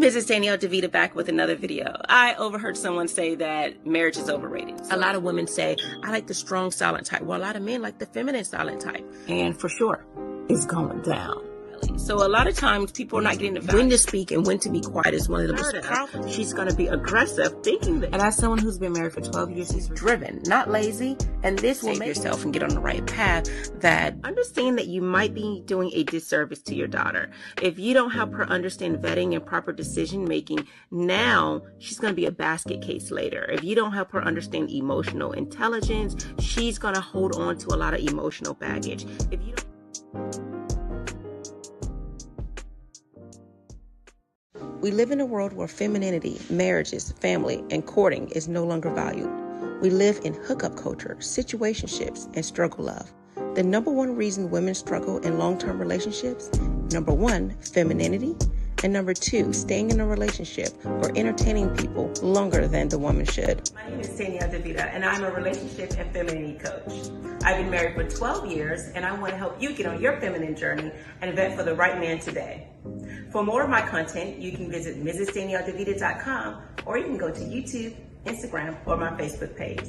Mrs. Danielle DeVita back with another video. I overheard someone say that marriage is overrated. A lot of women say, I like the strong silent type. Well, a lot of men like the feminine silent type. And for sure, it's going down. So a lot of times people are not getting the when to speak and when to be quiet is one of the most powerful. She's going to be aggressive thinking that. And as someone who's been married for 12 years, she's driven, not lazy. And this will make yourself and get on the right path. That understand that you might be doing a disservice to your daughter. If you don't help her understand vetting and proper decision making, now she's going to be a basket case later. If you don't help her understand emotional intelligence, she's going to hold on to a lot of emotional baggage. If you don't We live in a world where femininity, marriages, family, and courting is no longer valued. We live in hookup culture, situationships, and struggle love. The number one reason women struggle in long-term relationships, number one, femininity, and number two, staying in a relationship or entertaining people longer than the woman should. My name is Danielle DeVita, and I'm a relationship and femininity coach. I've been married for 12 years, and I want to help you get on your feminine journey and vet for the right man today. For more of my content, you can visit MrsDanielleDeVita.com, or you can go to YouTube, Instagram, or my Facebook page.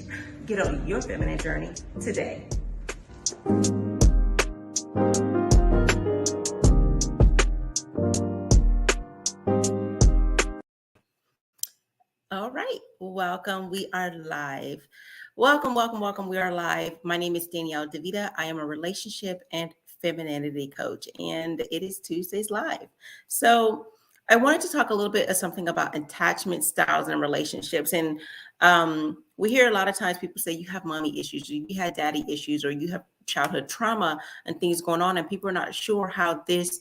Get on your feminine journey today. All right, welcome. We are live. Welcome. We are live. My name is Danielle DeVita. I am a relationship and femininity coach, and it is Tuesdays Live. So I wanted to talk a little bit of something about attachment styles and relationships. And we hear a lot of times people say you have mommy issues, you had daddy issues, or you have childhood trauma and things going on, and people are not sure how this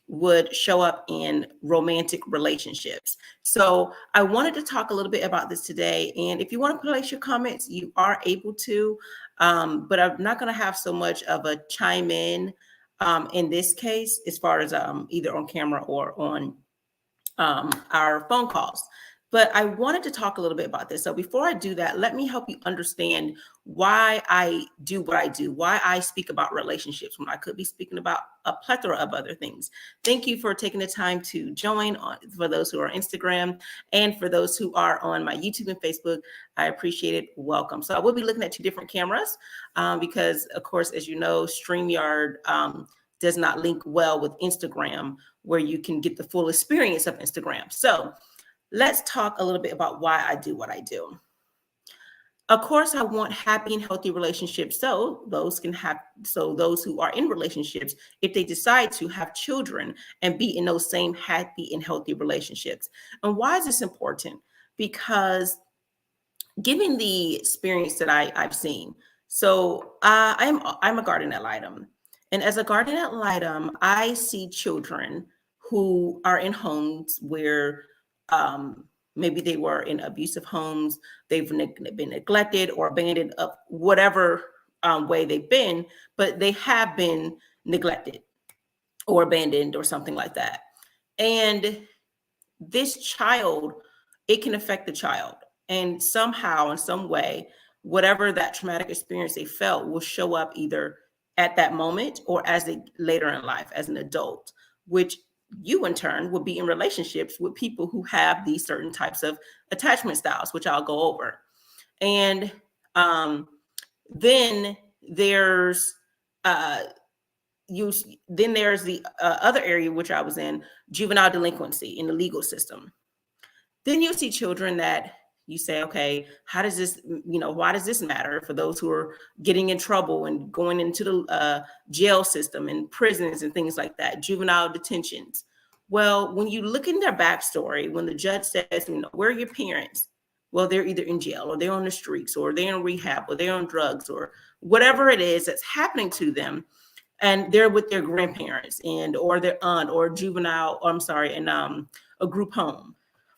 would show up in romantic relationships. So I wanted to talk a little bit about this today. And if you want to place your comments, you are able to, but I'm not going to have so much of a chime in this case, as far as either on camera or on our phone calls. But I wanted to talk a little bit about this. So before I do that, let me help you understand why I do what I do, why I speak about relationships when I could be speaking about a plethora of other things. Thank you for taking the time to join for those who are on Instagram and for those who are on my YouTube and Facebook. I appreciate it. Welcome. So I will be looking at two different cameras because, of course, as you know, StreamYard does not link well with Instagram, where you can get the full experience of Instagram. So let's talk a little bit about why I do what I do. Of course, I want happy and healthy relationships. So those who are in relationships, if they decide to have children and be in those same happy and healthy relationships. And why is this important? Because given the experience that I've seen, so I'm a guardian ad litem. And as a guardian ad litem, I see children who are in homes where maybe they were in abusive homes, they've been neglected or abandoned of whatever way they've been, but they have been neglected or abandoned or something like that. And this child, it can affect the child. And somehow, in some way, whatever that traumatic experience they felt will show up either at that moment or as they later in life as an adult, which you in turn will be in relationships with people who have these certain types of attachment styles, which I'll go over. And then there's the other area which I was in, juvenile delinquency in the legal system. Then you see children that you say, okay, how does this, why does this matter for those who are getting in trouble and going into the jail system and prisons and things like that, juvenile detentions? Well, when you look in their backstory, when the judge says, where are your parents? Well, they're either in jail or they're on the streets or they're in rehab or they're on drugs or whatever it is that's happening to them. And they're with their grandparents or their aunt or in a group home,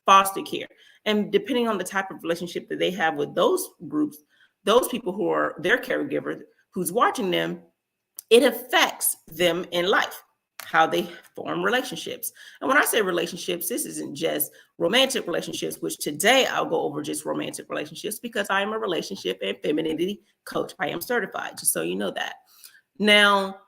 foster care. And depending on the type of relationship that they have with those groups, those people who are their caregiver, who's watching them, it affects them in life, how they form relationships. And when I say relationships, this isn't just romantic relationships, which today I'll go over just romantic relationships because I am a relationship and femininity coach. I am certified, just so you know that. Now,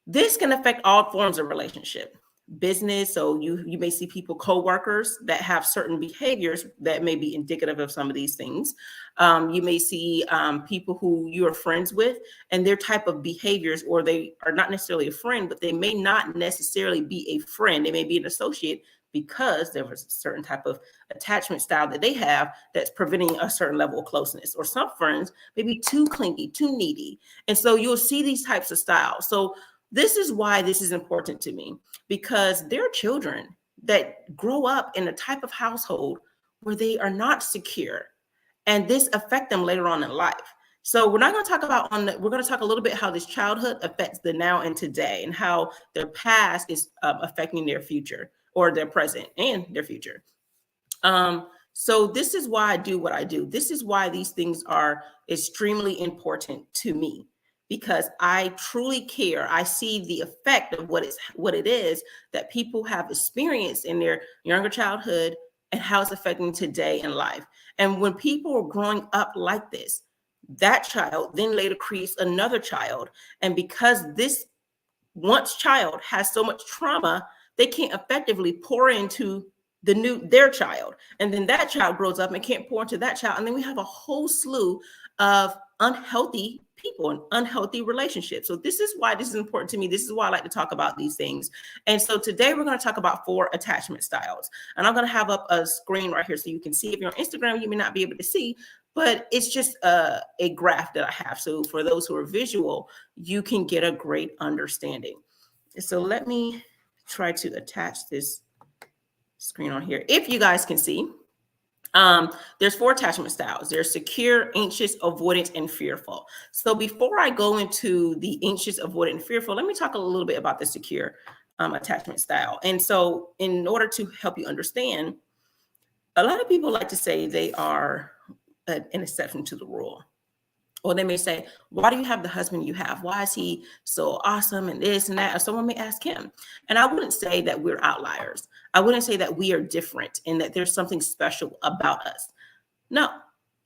this can affect all forms of relationship. business. So you may see people, co-workers that have certain behaviors that may be indicative of some of these things. You may see people who you are friends with and their type of behaviors, or they are not necessarily a friend, but they may not necessarily be a friend. They may be an associate because there was a certain type of attachment style that they have that's preventing a certain level of closeness. Or some friends may be too clingy, too needy. And so you'll see these types of styles. So this is why this is important to me, because there are children that grow up in a type of household where they are not secure, and this affect them later on in life. So we're not going to talk about we're going to talk a little bit how this childhood affects the now and today, and how their past is affecting their future, or their present and their future. So this is why I do what I do. This is why these things are extremely important to me, because I truly care. I see the effect of what it is that people have experienced in their younger childhood and how it's affecting today in life. And when people are growing up like this, that child then later creates another child. And because this once child has so much trauma, they can't effectively pour into their child, and then that child grows up and can't pour into that child, and then we have a whole slew of unhealthy people and unhealthy relationships. So this is why this is important to me. This is why I like to talk about these things. And so today we're going to talk about 4 attachment styles, and I'm going to have up a screen right here so you can see. If you're on Instagram, you may not be able to see, but it's just a graph that I have. So for those who are visual, you can get a great understanding. So let me try to attach this screen on here. If you guys can see, there's 4 attachment styles. There's secure, anxious, avoidant, and fearful. So before I go into the anxious, avoidant, and fearful, let me talk a little bit about the secure attachment style. And so in order to help you understand, a lot of people like to say they are an exception to the rule. Or they may say, why do you have the husband you have? Why is he so awesome and this and that? Or someone may ask him. And I wouldn't say that we're outliers. I wouldn't say that we are different and that there's something special about us. No,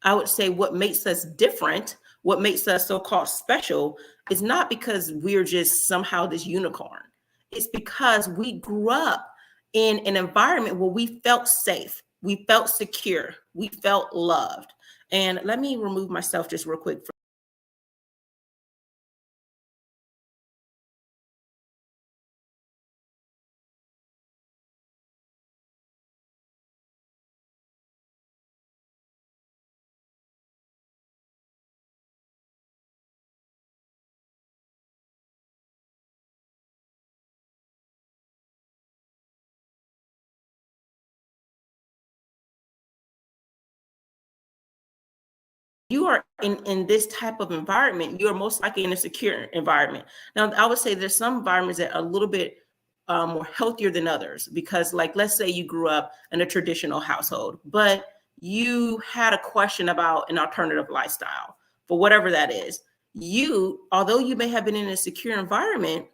I would say what makes us different, what makes us so-called special, is not because we're just somehow this unicorn. It's because we grew up in an environment where we felt safe, we felt secure, we felt loved. And let me remove myself just real quick. You are in this type of environment, you're most likely in a secure environment. Now, I would say there's some environments that are a little bit more healthier than others, because like, let's say you grew up in a traditional household, but you had a question about an alternative lifestyle, for whatever that is. Although you may have been in a secure environment,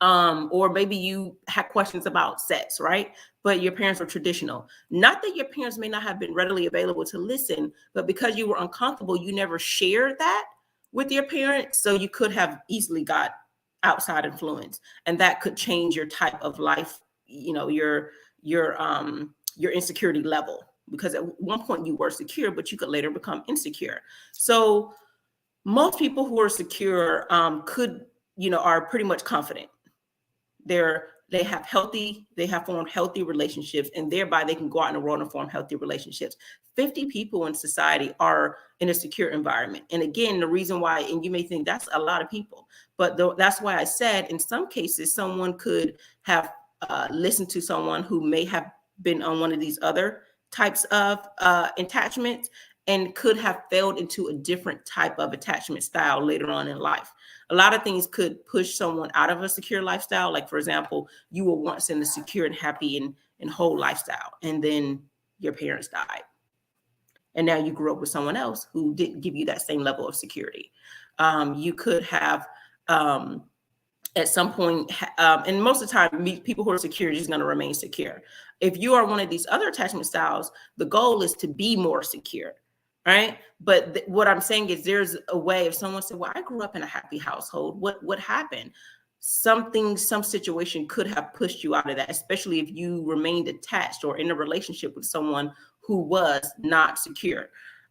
or maybe you had questions about sex, right? But your parents were traditional. Not that your parents may not have been readily available to listen, but because you were uncomfortable, you never shared that with your parents. So you could have easily got outside influence, and that could change your type of life, your insecurity level. Because at one point you were secure, but you could later become insecure. So most people who are secure are pretty much confident. They have formed healthy relationships, and thereby they can go out in the world and form healthy relationships. 50 people in society are in a secure environment. And again, the reason why, and you may think that's a lot of people, but that's why I said in some cases, someone could have listened to someone who may have been on one of these other types of attachments, and could have failed into a different type of attachment style later on in life. A lot of things could push someone out of a secure lifestyle. Like, for example, you were once in a secure and happy and whole lifestyle, and then your parents died. And now you grew up with someone else who didn't give you that same level of security. You could have, at some point, and most of the time, people who are secure are just going to remain secure. If you are one of these other attachment styles, the goal is to be more secure. Right. But what I'm saying is, there's a way. If someone said, well, I grew up in a happy household, what happened? some situation could have pushed you out of that, especially if you remained attached or in a relationship with someone who was not secure.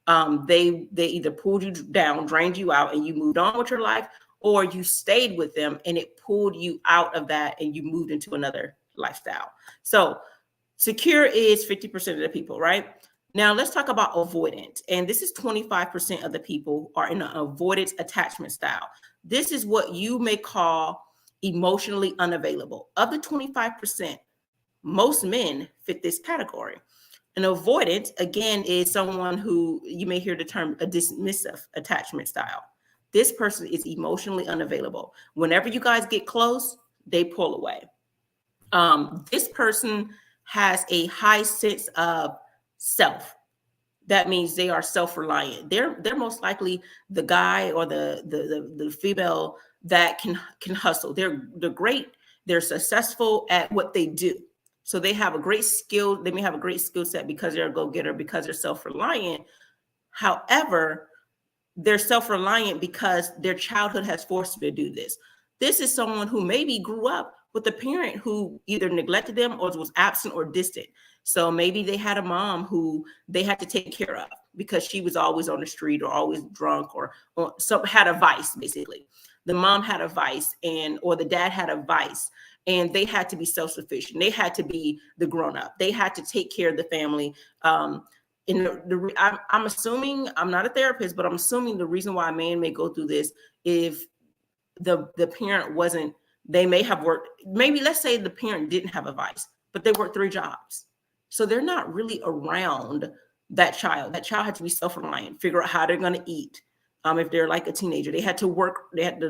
They either pulled you down, drained you out, and you moved on with your life, or you stayed with them and it pulled you out of that and you moved into another lifestyle. So secure is 50% of the people, right? Now let's talk about avoidant. And this is 25% of the people are in an avoidance attachment style. This is what you may call emotionally unavailable. Of the 25%, most men fit this category. An avoidant, again, is someone who you may hear the term a dismissive attachment style. This person is emotionally unavailable. Whenever you guys get close, they pull away. This person has a high sense of self. That means they are self-reliant. They're most likely the guy or the female that can hustle. They're great. They're successful at what they do. So they have a great skill. They may have a great skill set because they're a go-getter, because they're self-reliant. However, they're self-reliant because their childhood has forced them to do this. This is someone who maybe grew up with a parent who either neglected them or was absent or distant. So maybe they had a mom who they had to take care of because she was always on the street or always drunk or had a vice, basically. The mom had a vice or the dad had a vice, and they had to be self-sufficient. They had to be the grown-up. They had to take care of the family. I'm assuming, I'm not a therapist, but I'm assuming the reason why a man may go through this, if the parent wasn't, they may have worked, maybe let's say the parent didn't have a vice, but they worked 3 jobs. So they're not really around that child. That child had to be self-reliant, figure out how they're going to eat. If they're like a teenager, they had to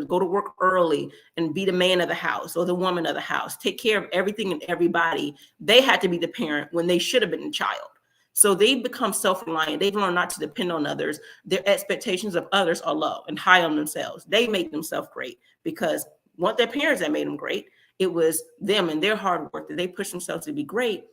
go to work early and be the man of the house or the woman of the house, take care of everything and everybody. They had to be the parent when they should have been a child. So they become self-reliant. They've learned not to depend on others. Their expectations of others are low and high on themselves. They make themselves great because weren't their parents that made them great. It was them and their hard work that they pushed themselves to be great.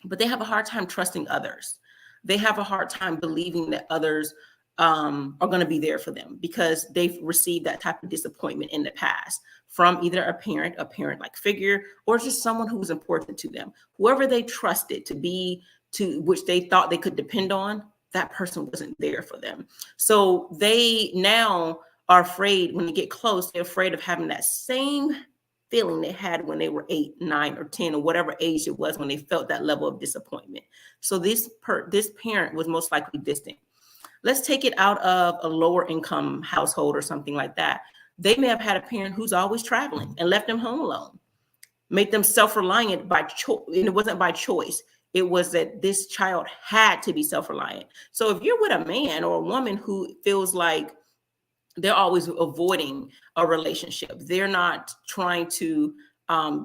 But they have a hard time trusting others. They have a hard time believing that others are going to be there for them because they've received that type of disappointment in the past from either a parent-like figure, or just someone who was important to them. Whoever they trusted to which they thought they could depend on, that person wasn't there for them. So they now are afraid when they get close, they're afraid of having that same feeling they had when they were 8, 9, or 10, or whatever age it was when they felt that level of disappointment. So this parent was most likely distant. Let's take it out of a lower income household or something like that. They may have had a parent who's always traveling and left them home alone, made them self-reliant by choice. And it wasn't by choice. It was that this child had to be self-reliant. So if you're with a man or a woman who feels like they're always avoiding a relationship, they're not trying to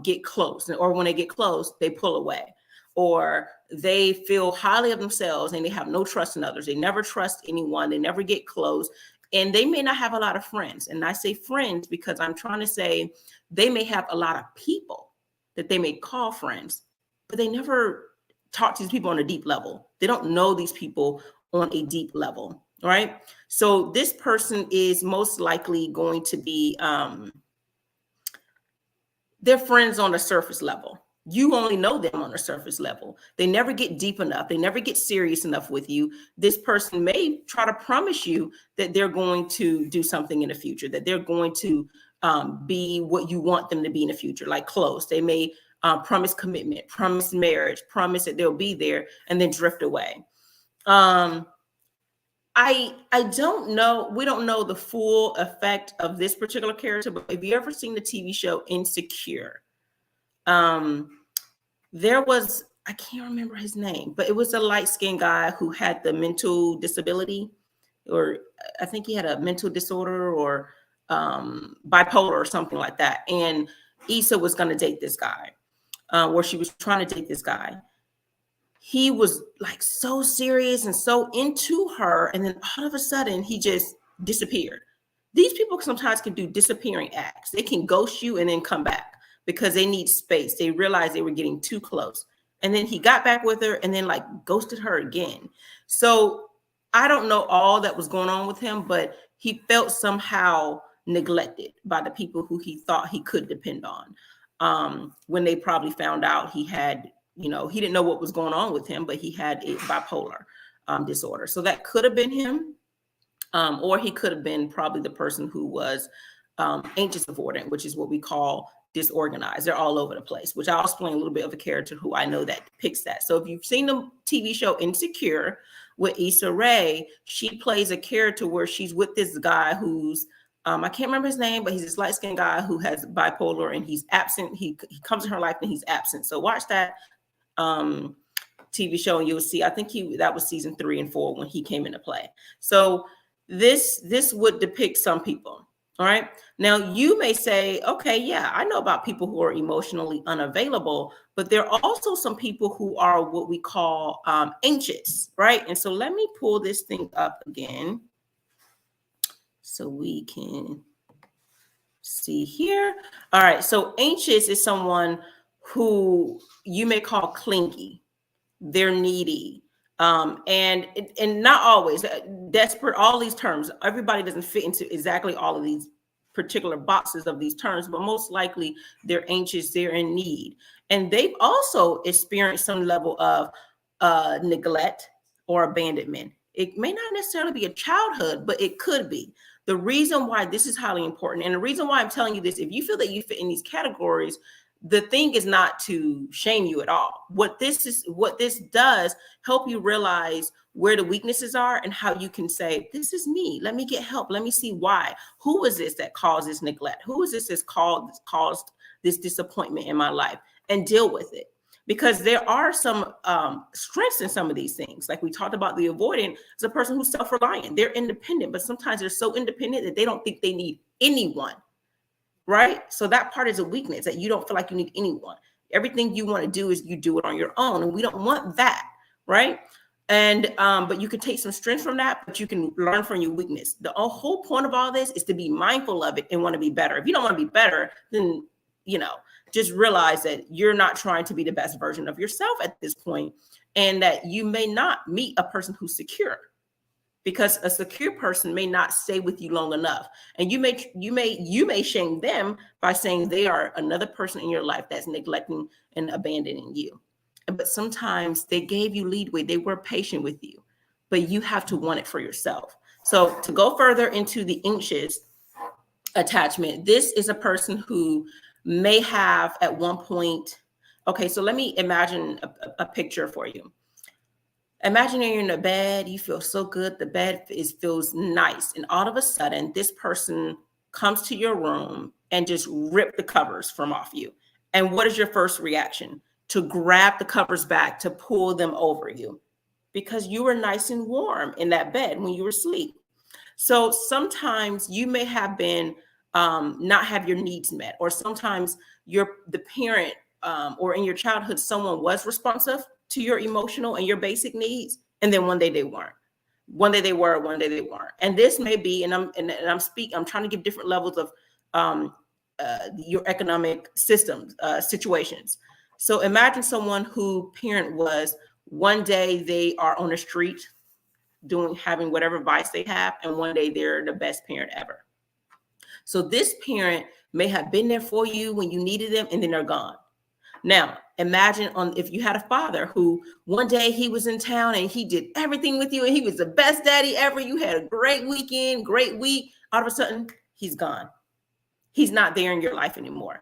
get close, or when they get close, they pull away, or they feel highly of themselves and they have no trust in others. They never trust anyone. They never get close. And they may not have a lot of friends. And I say friends because I'm trying to say they may have a lot of people that they may call friends, but they never talk to these people on a deep level. They don't know these people on a deep level, right? So this person is most likely going to be, they're friends on a surface level. You only know them on a surface level. They never get deep enough. They never get serious enough with you. This person may try to promise you that they're going to do something in the future, that they're going to be what you want them to be in the future, like close. They may promise commitment, promise marriage, promise that they'll be there, and then drift away. I don't know. We don't know the full effect of this particular character, but have you ever seen the TV show Insecure? There was, I can't remember his name, but it was a light-skinned guy who had the mental disability, or I think he had a mental disorder or bipolar or something like that. And Issa was going to date this guy, or she was trying to date this guy. He was like so serious and so into her. And then all of a sudden he just disappeared. These people sometimes can do disappearing acts. They can ghost you and then come back because they need space. They realized they were getting too close. And then he got back with her and then like ghosted her again. So I don't know all that was going on with him, but he felt somehow neglected by the people who he thought he could depend on. When they probably found out he had, he didn't know what was going on with him, but he had a bipolar disorder. So that could have been him. Or he could have been probably the person who was anxious avoidant, which is what we call disorganized. They're all over the place, which I'll explain a little bit of a character who I know that depicts that. So if you've seen the TV show Insecure with Issa Rae, she plays a character where she's with this guy who's, I can't remember his name, but he's this light-skinned guy who has bipolar and he's absent. He comes in her life and he's absent. So watch that TV show and you'll see, I think that was season 3 and 4 when he came into play. So this would depict some people. All right. Now you may say, okay, yeah, I know about people who are emotionally unavailable, but there are also some people who are what we call anxious, right? And so let me pull this thing up again so we can see here. All right. So anxious is someone who you may call clingy. They're needy. And not always desperate, all these terms, everybody doesn't fit into exactly all of these particular boxes of these terms, but most likely they're anxious, they're in need. And they've also experienced some level of neglect or abandonment. It may not necessarily be a childhood, but it could be. The reason why this is highly important, and the reason why I'm telling you this, if you feel that you fit in these categories, the thing is not to shame you at all. What this does help you realize where the weaknesses are and how you can say, this is me. Let me get help. Let me see why. Who is this that causes neglect? Who is this that's caused this disappointment in my life? And deal with it. Because there are some strengths in some of these things. Like we talked about, the avoidant is a person who's self-reliant. They're independent, but sometimes they're so independent that they don't think they need anyone. Right? So that part is a weakness, that you don't feel like you need anyone. Everything you want to do is you do it on your own. And we don't want that. Right? And but you can take some strength from that, but you can learn from your weakness. The whole point of all this is to be mindful of it and want to be better. If you don't want to be better, then just realize that you're not trying to be the best version of yourself at this point, and that you may not meet a person who's secure, because a secure person may not stay with you long enough. And you may shame them by saying they are another person in your life that's neglecting and abandoning you. But sometimes they gave you leadway. They were patient with you, but you have to want it for yourself. So to go further into the anxious attachment, this is a person who may have at one point, okay, so let me imagine a picture for you. Imagine you're in a bed, you feel so good, the bed feels nice, and all of a sudden, this person comes to your room and just rip the covers from off you. And what is your first reaction? To grab the covers back, to pull them over you, because you were nice and warm in that bed when you were asleep. So sometimes you may have been not have your needs met, or sometimes the parent or in your childhood, someone was responsive to your emotional and your basic needs, and then one day they weren't. One day they were, one day they weren't. And this may be, I'm trying to give different levels of your economic systems, situations. So imagine someone who parent was, one day they are on the street having whatever vice they have, and one day they're the best parent ever. So this parent may have been there for you when you needed them, and then they're gone. Now, imagine if you had a father who one day he was in town and he did everything with you and he was the best daddy ever. You had a great weekend, great week. All of a sudden, he's gone. He's not there in your life anymore.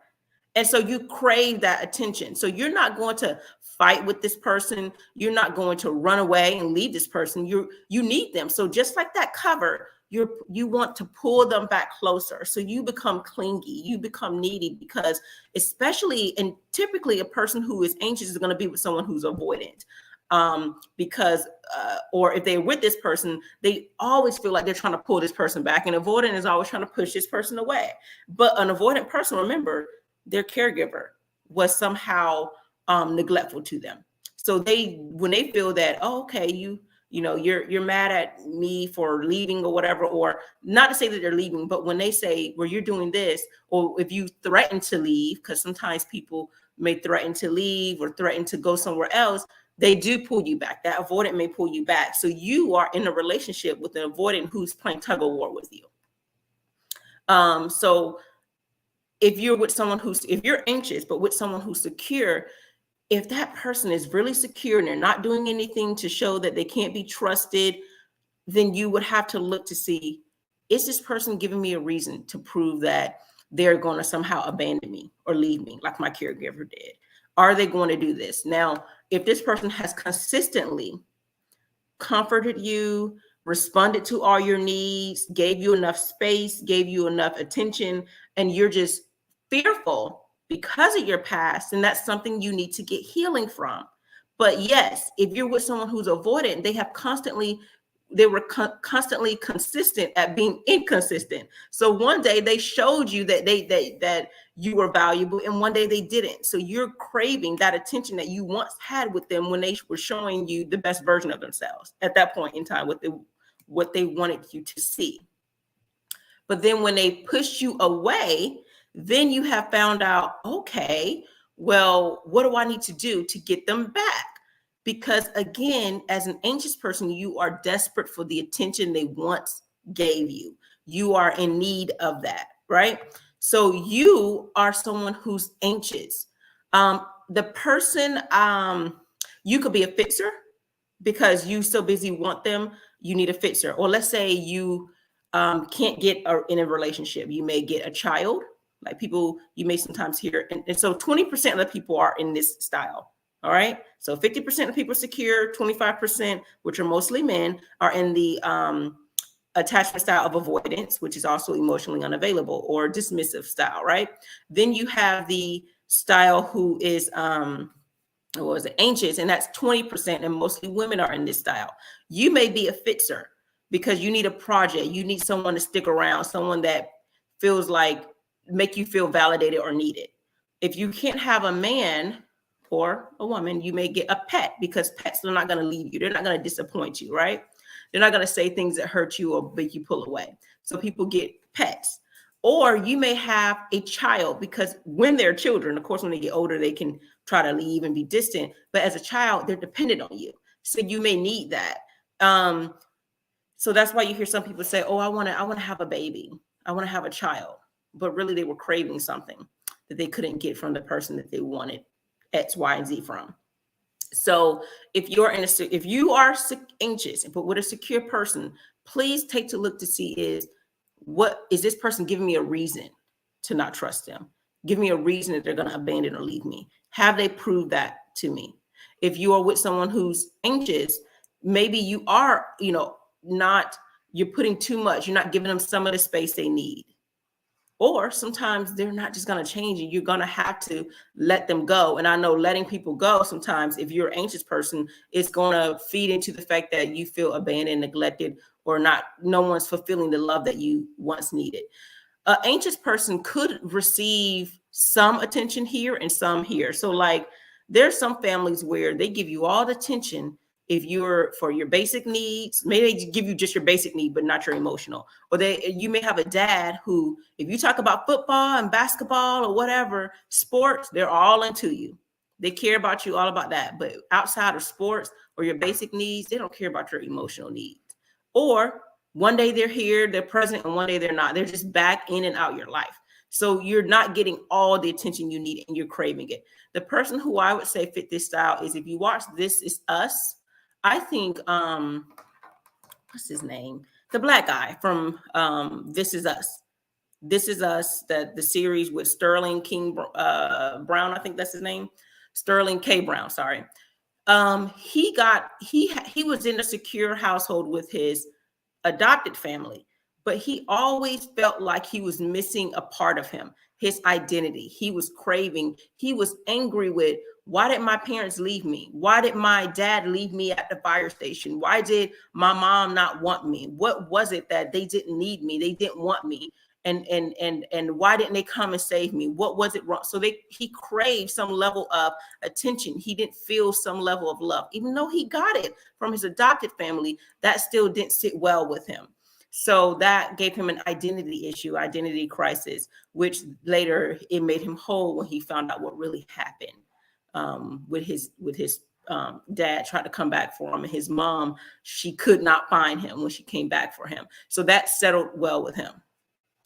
And so you crave that attention. So you're not going to fight with this person. You're not going to run away and leave this person. You need them. So just like that cover, you want to pull them back closer. So you become clingy, you become needy, because especially and typically a person who is anxious is going to be with someone who's avoidant. Because or if they're with this person, they always feel like they're trying to pull this person back, and avoidant is always trying to push this person away. But an avoidant person, remember, their caregiver was somehow neglectful to them. So when they feel that, oh, okay, you're mad at me for leaving or whatever, or not to say that they're leaving, but when they say, well, you're doing this, or if you threaten to leave, because sometimes people may threaten to leave or threaten to go somewhere else, they do pull you back. That avoidant may pull you back. So you are in a relationship with an avoidant who's playing tug of war with you. So if you're anxious, but with someone who's secure, if that person is really secure and they're not doing anything to show that they can't be trusted, then you would have to look to see, is this person giving me a reason to prove that they're going to somehow abandon me or leave me like my caregiver did? Are they going to do this? Now, if this person has consistently comforted you, responded to all your needs, gave you enough space, gave you enough attention, and you're just fearful because of your past, and that's something you need to get healing from. But yes, if you're with someone who's avoidant, they were constantly consistent at being inconsistent. So one day they showed you that that you were valuable, and one day they didn't. So you're craving that attention that you once had with them when they were showing you the best version of themselves at that point in time, what they wanted you to see. But then when they pushed you away, then you have found out, okay, well, what do I need to do to get them back? Because again, as an anxious person, you are desperate for the attention they once gave you. You are in need of that, right? So you are someone who's anxious. The person, you could be a fixer because you so busy want them, you need a fixer. Or let's say you can't get in a relationship. You may get a child, like people you may sometimes hear. And so 20% of the people are in this style. All right. So 50% of people secure, 25%, which are mostly men, are in the attachment style of avoidance, which is also emotionally unavailable or dismissive style, right? Then you have the style who is anxious, and that's 20%, and mostly women are in this style. You may be a fixer because you need a project, you need someone to stick around, someone that feels like make you feel validated or needed. If you can't have a man or a woman, you may get a pet, because pets are not going to leave you. They're not going to disappoint you, right? They're not going to say things that hurt you or make you pull away. So people get pets. Or you may have a child, because when they're children, of course, when they get older, they can try to leave and be distant. But as a child, they're dependent on you. So you may need that. So that's why you hear some people say, oh, I want to have a baby. I want to have a child. But really they were craving something that they couldn't get from the person that they wanted X, Y, and Z from. So if you are anxious, but with a secure person, please take to look to see what is this person giving me a reason to not trust them? Give me a reason that they're going to abandon or leave me. Have they proved that to me? If you are with someone who's anxious, maybe you are, you're putting too much. You're not giving them some of the space they need. Or sometimes they're not just going to change, and you're going to have to let them go. And I know letting people go sometimes, if you're an anxious person, it's going to feed into the fact that you feel abandoned, neglected, or no one's fulfilling the love that you once needed. An anxious person could receive some attention here and some here. So like there's some families where they give you all the attention if you're for your basic needs. Maybe they give you just your basic need, but not your emotional. Or you may have a dad who, if you talk about football and basketball or whatever, sports, they're all into you. They care about you, all about that. But outside of sports or your basic needs, they don't care about your emotional needs. Or one day they're here, they're present, and one day they're not. They're just back in and out your life. So you're not getting all the attention you need, and you're craving it. The person who I would say fit this style is, if you watch This Is Us, I think, what's his name? The black guy from This Is Us. This Is Us, the series with Sterling King Brown, I think that's his name. Sterling K. Brown, sorry. He was in a secure household with his adopted family, but he always felt like he was missing a part of him, his identity. He was craving, he was angry with, why did my parents leave me? Why did my dad leave me at the fire station? Why did my mom not want me? What was it that they didn't need me? They didn't want me. And why didn't they come and save me? What was it wrong? So he craved some level of attention. He didn't feel some level of love, even though he got it from his adopted family. That still didn't sit well with him. So that gave him an identity issue, identity crisis, which later it made him whole when he found out what really happened with his dad tried to come back for him, and his mom, she could not find him when she came back for him. So that settled well with him.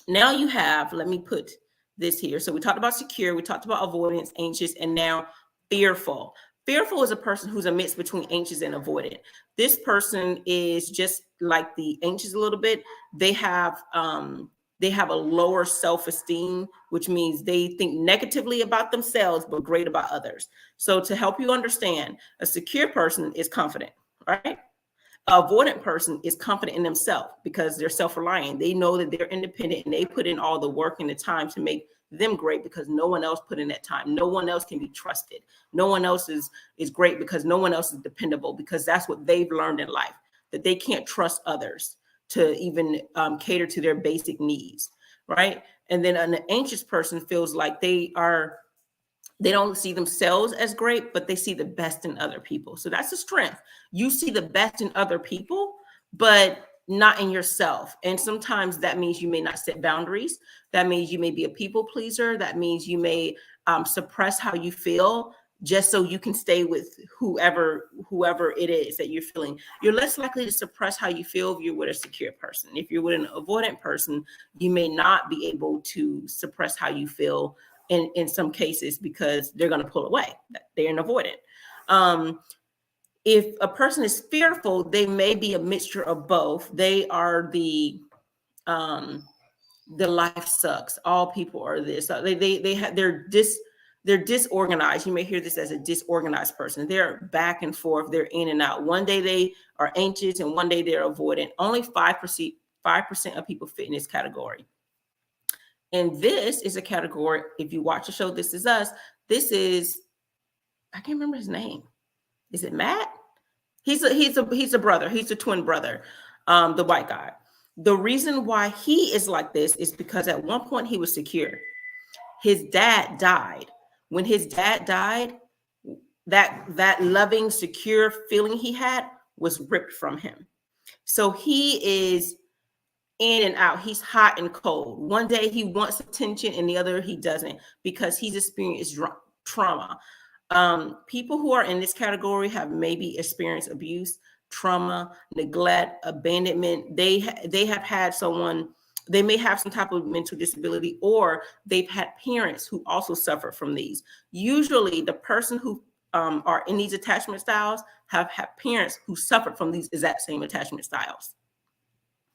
Now you have, let me put this here. So we talked about secure, we talked about avoidance, anxious, and now fearful. Fearful is a person who's a mix between anxious and avoidant. This person is just like the anxious a little bit. They have a lower self-esteem, which means they think negatively about themselves but great about others. So to help you understand, a secure person is confident, right? Avoidant person is confident in themselves because they're self-reliant. They know that they're independent and they put in all the work and the time to make them great because no one else put in that time. No one else can be trusted. No one else is great because no one else is dependable, because that's what they've learned in life, that they can't trust others to even cater to their basic needs, right? And then an anxious person feels like they don't see themselves as great, but they see the best in other people. So that's a strength. You see the best in other people, but not in yourself. And sometimes that means you may not set boundaries. That means you may be a people pleaser. That means you may suppress how you feel just so you can stay with whoever it is that you're feeling. You're less likely to suppress how you feel if you're with a secure person. If you're with an avoidant person, you may not be able to suppress how you feel in some cases because they're going to pull away. They're an avoidant. If a person is fearful, they may be a mixture of both. They are the life sucks. All people are this. They're disorganized. You may hear this as a disorganized person. They're back and forth. They're in and out. One day they are anxious and one day they're avoidant. Only 5% of people fit in this category. And this is a category, if you watch the show This Is Us, I can't remember his name. Is it Matt? He's a brother. He's a twin brother, the white guy. The reason why he is like this is because at one point he was secure. His dad died. When his dad died, that loving, secure feeling he had was ripped from him. So he is in and out. He's hot and cold. One day he wants attention and the other he doesn't, because he's experienced trauma. People who are in this category have maybe experienced abuse, trauma, neglect, abandonment. They have had someone, they may have some type of mental disability, or they've had parents who also suffer from these. Usually the person who are in these attachment styles have had parents who suffered from these exact same attachment styles.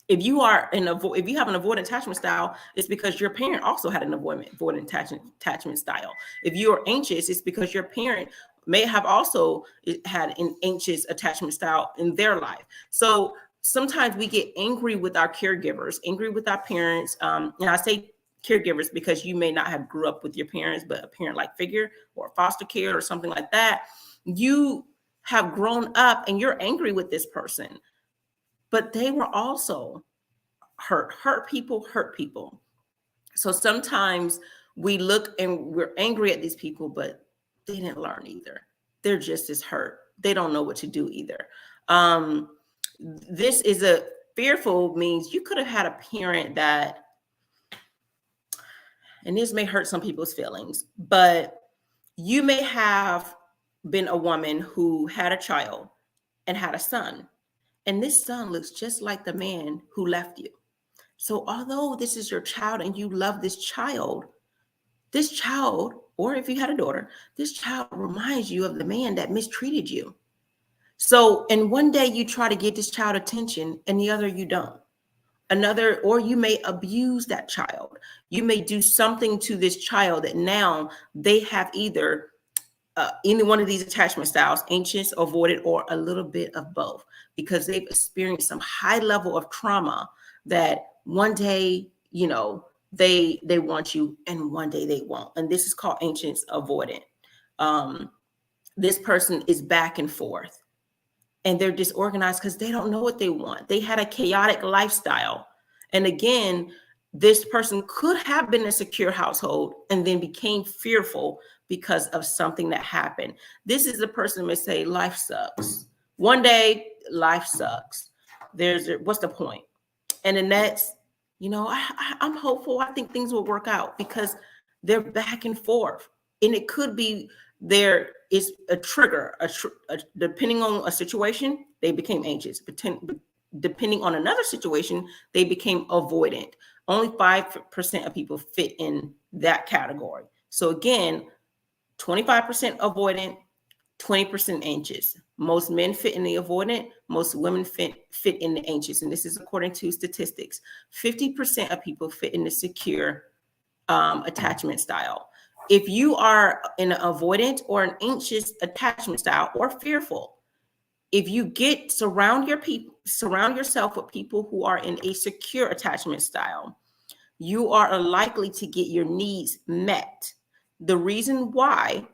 If you have an avoidant attachment style, it's because your parent also had an avoidant attachment style. If you are anxious, it's because your parent may have also had an anxious attachment style in their life. So sometimes we get angry with our caregivers, angry with our parents. And I say caregivers because you may not have grew up with your parents, but a parent-like figure or foster care or something like that. You have grown up and you're angry with this person, but they were also hurt people. So sometimes we look and we're angry at these people, but they didn't learn either. They're just as hurt. They don't know what to do either. This is a fearful means you could have had a parent that, and this may hurt some people's feelings, but you may have been a woman who had a child and had a son, and this son looks just like the man who left you. So although this is your child and you love this child, or if you had a daughter, this child reminds you of the man that mistreated you. So, and one day you try to give this child attention and the other you don't. Or you may abuse that child. You may do something to this child that now they have either any one of these attachment styles, anxious, avoidant, or a little bit of both, because they've experienced some high level of trauma that one day, they want you and one day they won't. And this is called anxious avoidant. This person is back and forth and they're disorganized because they don't know what they want. They had a chaotic lifestyle. And again, this person could have been a secure household and then became fearful because of something that happened. This is the person who may say, life sucks. One day, life sucks. What's the point? And the next, I'm hopeful. I think things will work out, because they're back and forth. And it could be there is a trigger, depending on a situation, they became anxious. depending on another situation, they became avoidant. Only 5% of people fit in that category. So again, 25% avoidant, 20% anxious. Most men fit in the avoidant, most women fit in the anxious. And this is according to statistics. 50% of people fit in the secure attachment style. If you are in an avoidant or an anxious attachment style or fearful, if you surround yourself with people who are in a secure attachment style, you are likely to get your needs met. The reason why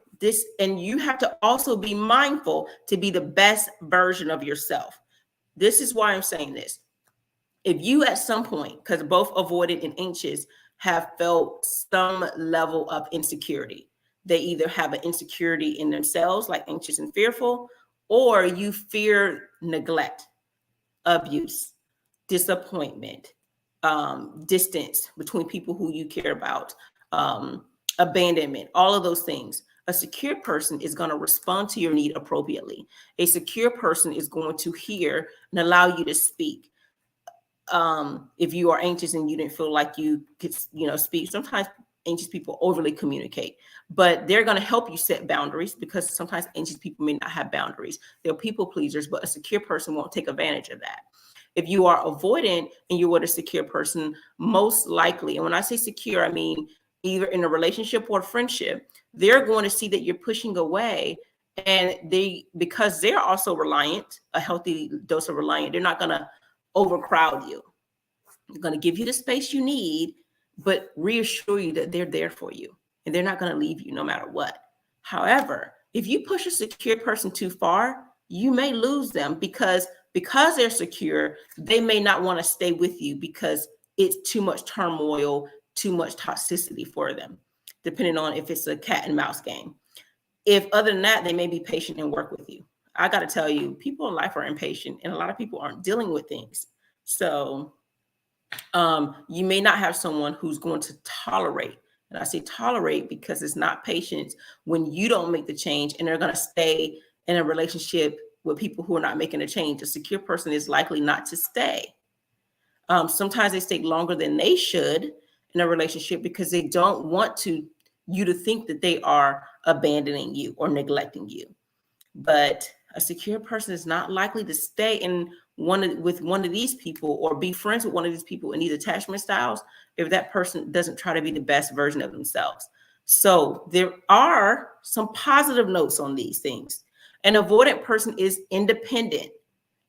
and you have to also be mindful to be the best version of yourself. This is why I'm saying this. If you at some point, because both avoidant and anxious have felt some level of insecurity, they either have an insecurity in themselves, like anxious and fearful, or you fear neglect, abuse, disappointment, distance between people who you care about, abandonment, all of those things. A secure person is going to respond to your need appropriately. A secure person is going to hear and allow you to speak. If you are anxious and you didn't feel like you could, speak, sometimes anxious people overly communicate, but they're going to help you set boundaries, because sometimes anxious people may not have boundaries. They're people pleasers, but a secure person won't take advantage of that. If you are avoidant and you're with a secure person, most likely, and when I say secure, I mean either in a relationship or friendship, they're going to see that you're pushing away, and because they're also reliant, a healthy dose of reliant, they're not going to overcrowd you. They're going to give you the space you need, but reassure you that they're there for you and they're not going to leave you no matter what. However, if you push a secure person too far, you may lose them because they're secure, they may not want to stay with you because it's too much turmoil, too much toxicity for them, depending on if it's a cat and mouse game. If other than that, they may be patient and work with you. I got to tell you, people in life are impatient, and a lot of people aren't dealing with things. So you may not have someone who's going to tolerate. And I say tolerate because it's not patience when you don't make the change, and they're going to stay in a relationship with people who are not making a change. A secure person is likely not to stay. Sometimes they stay longer than they should in a relationship because they don't want you to think that they are abandoning you or neglecting you. But a secure person is not likely to stay with one of these people or be friends with one of these people in these attachment styles if that person doesn't try to be the best version of themselves. So there are some positive notes on these things. An avoidant person is independent.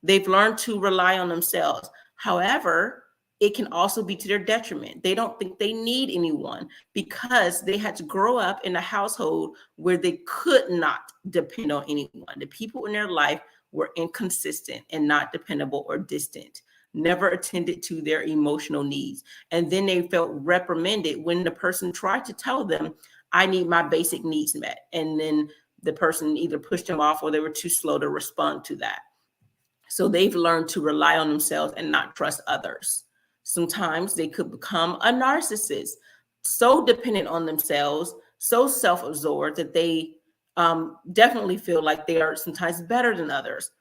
They've learned to rely on themselves. However, it can also be to their detriment. They don't think they need anyone because they had to grow up in a household where they could not depend on anyone. The people in their life were inconsistent and not dependable or distant, never attended to their emotional needs. And then they felt reprimanded when the person tried to tell them, I need my basic needs met. And then the person either pushed them off or they were too slow to respond to that. So they've learned to rely on themselves and not trust others. Sometimes they could become a narcissist, so dependent on themselves, so self-absorbed that they definitely feel like they are sometimes better than others.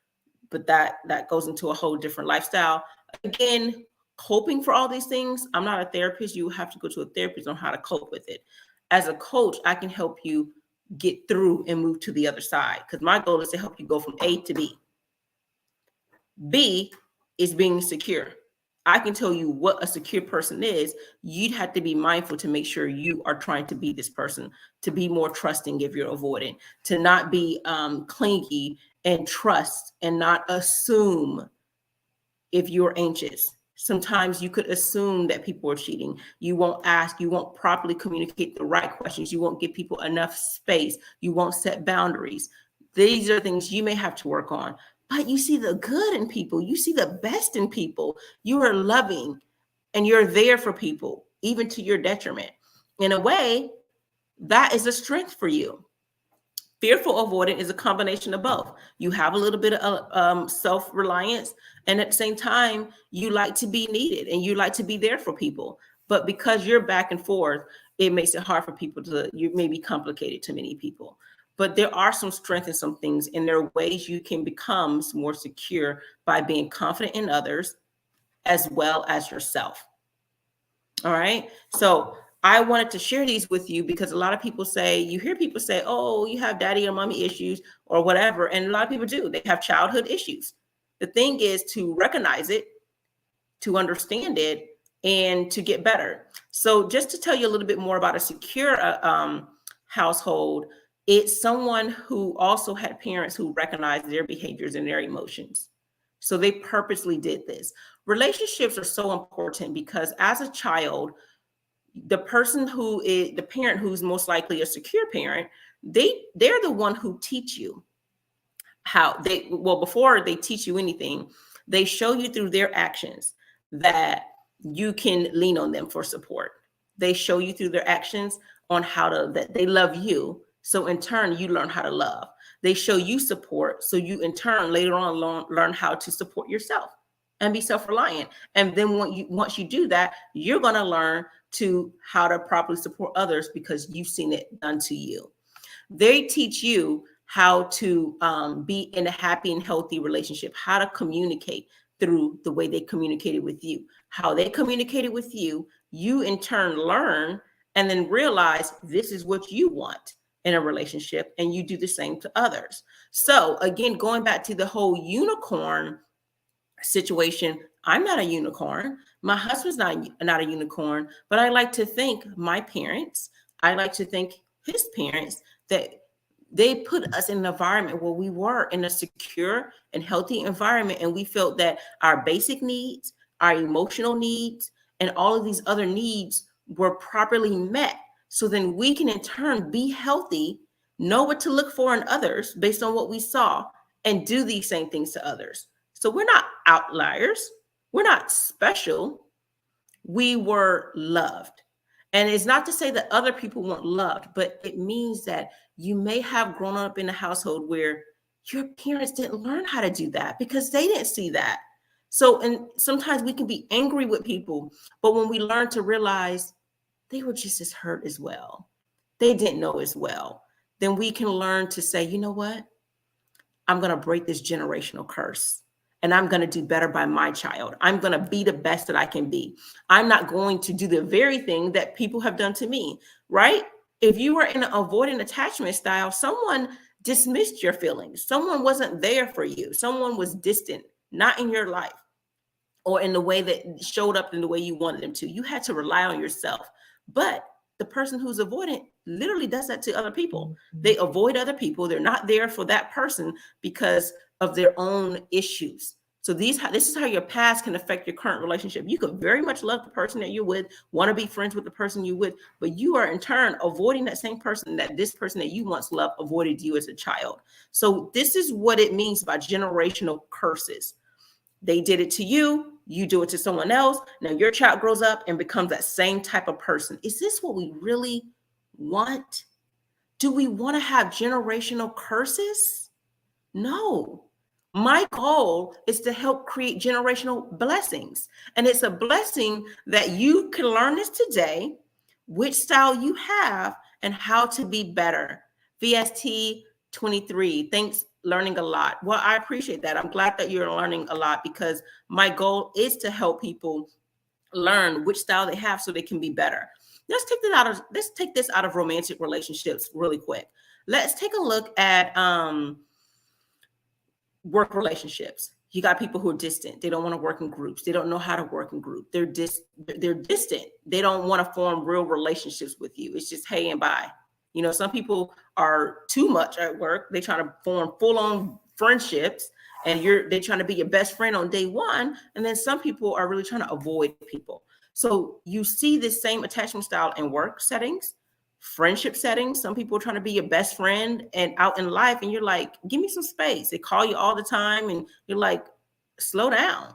But that goes into a whole different lifestyle. Again, coping for all these things. I'm not a therapist. You have to go to a therapist on how to cope with it. As a coach, I can help you get through and move to the other side, because my goal is to help you go from A to B. B is being secure. I can tell you what a secure person is. You'd have to be mindful to make sure you are trying to be this person, to be more trusting if you're avoidant, to not be clingy and trust and not assume if you're anxious. Sometimes you could assume that people are cheating. You won't ask, you won't properly communicate the right questions. You won't give people enough space. You won't set boundaries. These are things you may have to work on. But you see the good in people. You see the best in people. You are loving and you're there for people, even to your detriment. In a way, that is a strength for you. Fearful avoidant is a combination of both. You have a little bit of self-reliance, and at the same time, you like to be needed and you like to be there for people. But because you're back and forth, it makes it hard for people you may be complicated to many people. but there are some strengths in some things, and there are ways you can become more secure by being confident in others as well as yourself. All right. So I wanted to share these with you because a lot of people say, you hear people say, oh, you have daddy or mommy issues or whatever. And a lot of people do. They have childhood issues. The thing is to recognize it, to understand it, and to get better. So just to tell you a little bit more about a secure household, it's someone who also had parents who recognized their behaviors and their emotions. So they purposely did this. Relationships are so important because as a child, the person who is the parent who's most likely a secure parent, they're the one who teach you how before they teach you anything, they show you through their actions that you can lean on them for support. They show you through their actions on that they love you. So in turn, you learn how to love. They show you support. So you in turn later on learn how to support yourself and be self-reliant. And then once you do that, you're going to learn how to properly support others because you've seen it done to you. They teach you how to be in a happy and healthy relationship, how to communicate through the way they communicated with you, how they communicated with you. You in turn learn and then realize this is what you want in a relationship, and you do the same to others. So again, going back to the whole unicorn situation, I'm not a unicorn. My husband's not a unicorn, but I like to thank my parents. I like to thank his parents that they put us in an environment where we were in a secure and healthy environment. And we felt that our basic needs, our emotional needs, and all of these other needs were properly met. So then we can in turn be healthy, know what to look for in others based on what we saw, and do these same things to others. So we're not outliers. We're not special. We were loved. And it's not to say that other people weren't loved, but it means that you may have grown up in a household where your parents didn't learn how to do that because they didn't see that. So, and sometimes we can be angry with people, but when we learn to realize they were just as hurt as well, they didn't know as well, then we can learn to say, you know what? I'm going to break this generational curse. And I'm going to do better by my child. I'm going to be the best that I can be. I'm not going to do the very thing that people have done to me, right? If you were in an avoidant attachment style, someone dismissed your feelings. Someone wasn't there for you. Someone was distant, not in your life or in the way that showed up in the way you wanted them to. You had to rely on yourself. But the person who's avoidant literally does that to other people. They avoid other people. They're not there for that person because of their own issues. So this is how your past can affect your current relationship. You could very much love the person that you're with, want to be friends with the person you're with, but you are in turn avoiding that same person that this person that you once loved avoided you as a child. So this is what it means by generational curses. They did it to you, you do it to someone else. Now your child grows up and becomes that same type of person. Is this what we really want? Do we want to have generational curses? No. My goal is to help create generational blessings. And it's a blessing that you can learn this today, which style you have, and how to be better. VST 23. Thanks, learning a lot. Well, I appreciate that. I'm glad that you're learning a lot because my goal is to help people learn which style they have so they can be better. Let's take this out of romantic relationships really quick. Let's take a look at work relationships. You got people who are distant. They don't want to work in groups. They don't know how to work in groups. They're distant. They don't want to form real relationships with you. It's just hey and bye. You know, some people are too much at work. They try to form full-on friendships and they're trying to be your best friend on day one. And then some people are really trying to avoid people. So you see this same attachment style in work settings, friendship settings. Some people are trying to be your best friend and out in life. And you're like, give me some space. They call you all the time. And you're like, slow down.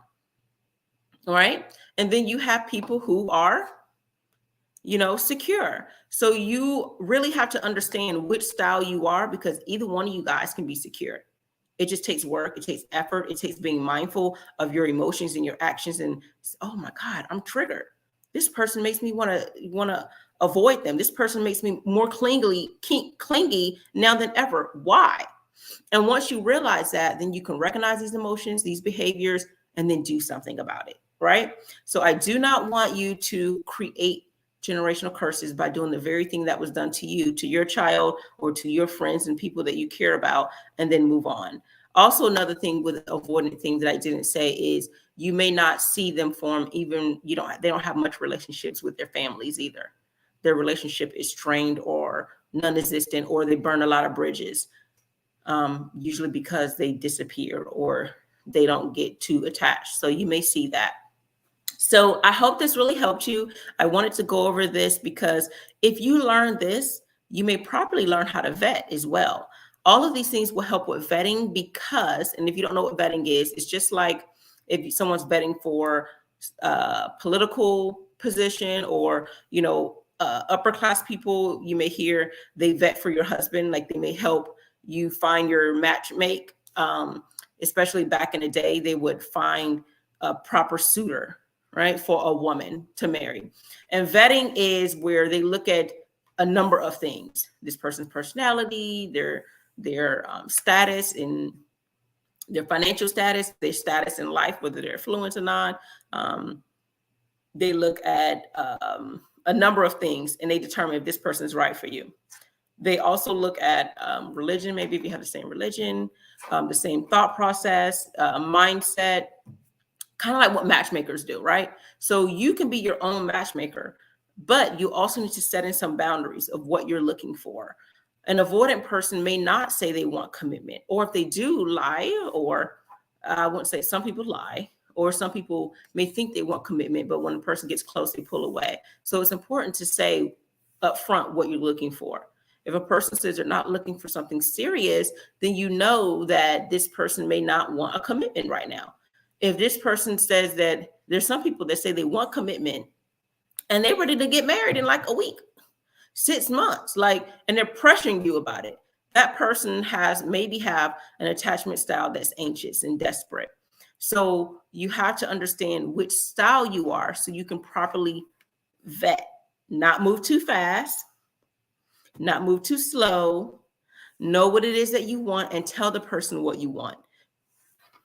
All right. And then you have people who are, secure. So you really have to understand which style you are because either one of you guys can be secure. It just takes work. It takes effort. It takes being mindful of your emotions and your actions. And oh my God, I'm triggered. This person makes me want to avoid them. This person makes me more clingy now than ever. Why? And once you realize that, then you can recognize these emotions, these behaviors, and then do something about it, right? So I do not want you to create generational curses by doing the very thing that was done to you, to your child, or to your friends and people that you care about, and then move on. Also, another thing with avoidant things that I didn't say is you may not see them form even, they don't have much relationships with their families either. Their relationship is strained or non-existent, or they burn a lot of bridges, usually because they disappear or they don't get too attached. So you may see that. So I hope this really helped you. I wanted to go over this because if you learn this, you may properly learn how to vet as well. All of these things will help with vetting because, and if you don't know what vetting is, it's just like if someone's vetting for a political position, or, upper class people, you may hear they vet for your husband, like they may help you find your matchmake. Especially back in the day, they would find a proper suitor, right, for a woman to marry. And vetting is where they look at a number of things: this person's personality, their status in their financial status, their status in life, whether they're affluent or not. They look at a number of things, and they determine if this person is right for you. They also look at religion, maybe if you have the same religion, the same thought process, mindset, kind of like what matchmakers do, right? So you can be your own matchmaker, but you also need to set in some boundaries of what you're looking for. An avoidant person may not say they want commitment, or if they do, lie, or I wouldn't say, some people lie, or some people may think they want commitment, but when a person gets close, they pull away. So it's important to say upfront what you're looking for. If a person says they're not looking for something serious, then you know that this person may not want a commitment right now. If this person says that, there's some people that say they want commitment and they're ready to get married in like a week, 6 months, and they're pressuring you about it. That person maybe have an attachment style that's anxious and desperate. So you have to understand which style you are so you can properly vet, not move too fast, not move too slow, know what it is that you want, and tell the person what you want.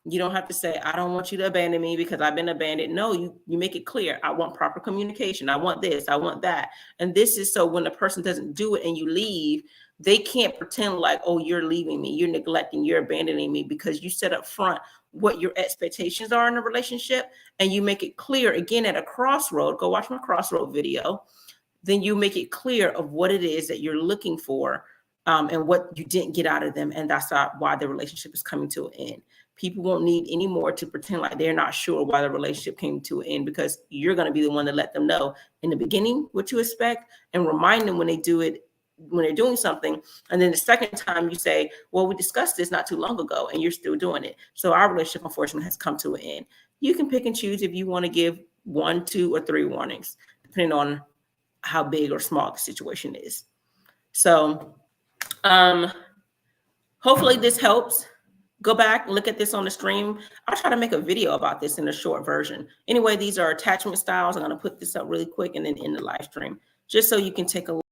You don't have to say, I don't want you to abandon me because I've been abandoned. No, you make it clear. I want proper communication. I want this, I want that. And this is so when the person doesn't do it and you leave, they can't pretend like, oh, you're leaving me, you're neglecting, you're abandoning me, because you set up front what your expectations are in a relationship, and you make it clear, again, at a crossroad. Go watch my crossroad video. Then you make it clear of what it is that you're looking for, and what you didn't get out of them. And that's why the relationship is coming to an end. People won't need anymore to pretend like they're not sure why the relationship came to an end, because you're going to be the one to let them know in the beginning what you expect and remind them when they do it, when they're doing something. And then the second time you say, well, we discussed this not too long ago and you're still doing it. So our relationship, unfortunately, has come to an end. You can pick and choose if you want to give 1, 2, or 3 warnings, depending on how big or small the situation is. So hopefully this helps. Go back, look at this on the stream. I'll try to make a video about this in a short version. Anyway, these are attachment styles. I'm going to put this up really quick and then in the live stream, just so you can take a look.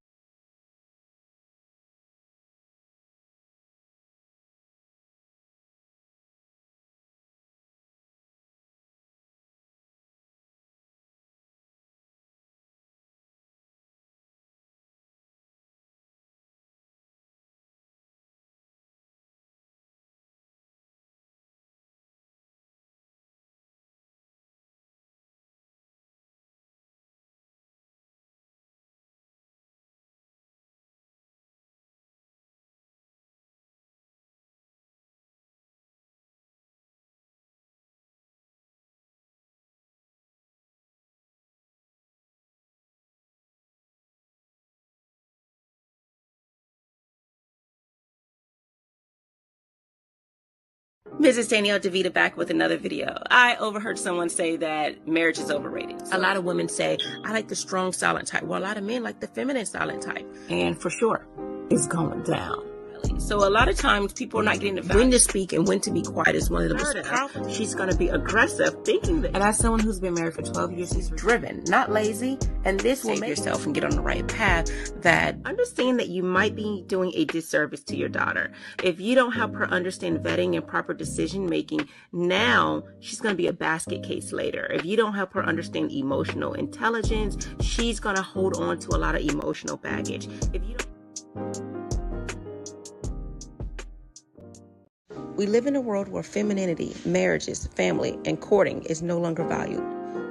Mrs. Danielle DeVita back with another video. I overheard someone say that marriage is overrated. A lot of women say, I like the strong silent type. Well, a lot of men like the feminine silent type. And for sure, it's going down. So a lot of times people are not getting the value. When to speak and when to be quiet is one of the most powerful. She's going to be aggressive, thinking that. And as someone who's been married for 12 years, she's driven, not lazy. And this will make yourself and get on the right path. That understand that you might be doing a disservice to your daughter if you don't help her understand vetting and proper decision making. Now she's going to be a basket case later. If you don't help her understand emotional intelligence, she's going to hold on to a lot of emotional baggage. If you don't. We live in a world where femininity, marriages, family, and courting is no longer valued.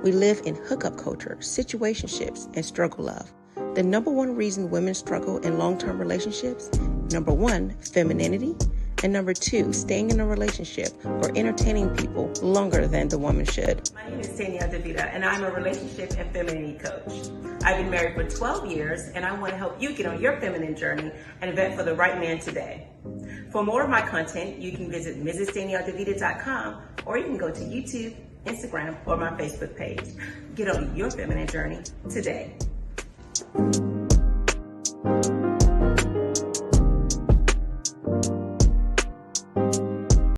We live in hookup culture, situationships, and struggle love. The number one reason women struggle in long-term relationships, number one, femininity, and number two, staying in a relationship or entertaining people longer than the woman should. My name is Danielle DeVita, and I'm a relationship and femininity coach. I've been married for 12 years, and I want to help you get on your feminine journey and vet for the right man today. For more of my content, you can visit MrsDanielleDeVita.com, or you can go to YouTube, Instagram, or my Facebook page. Get on your feminine journey today.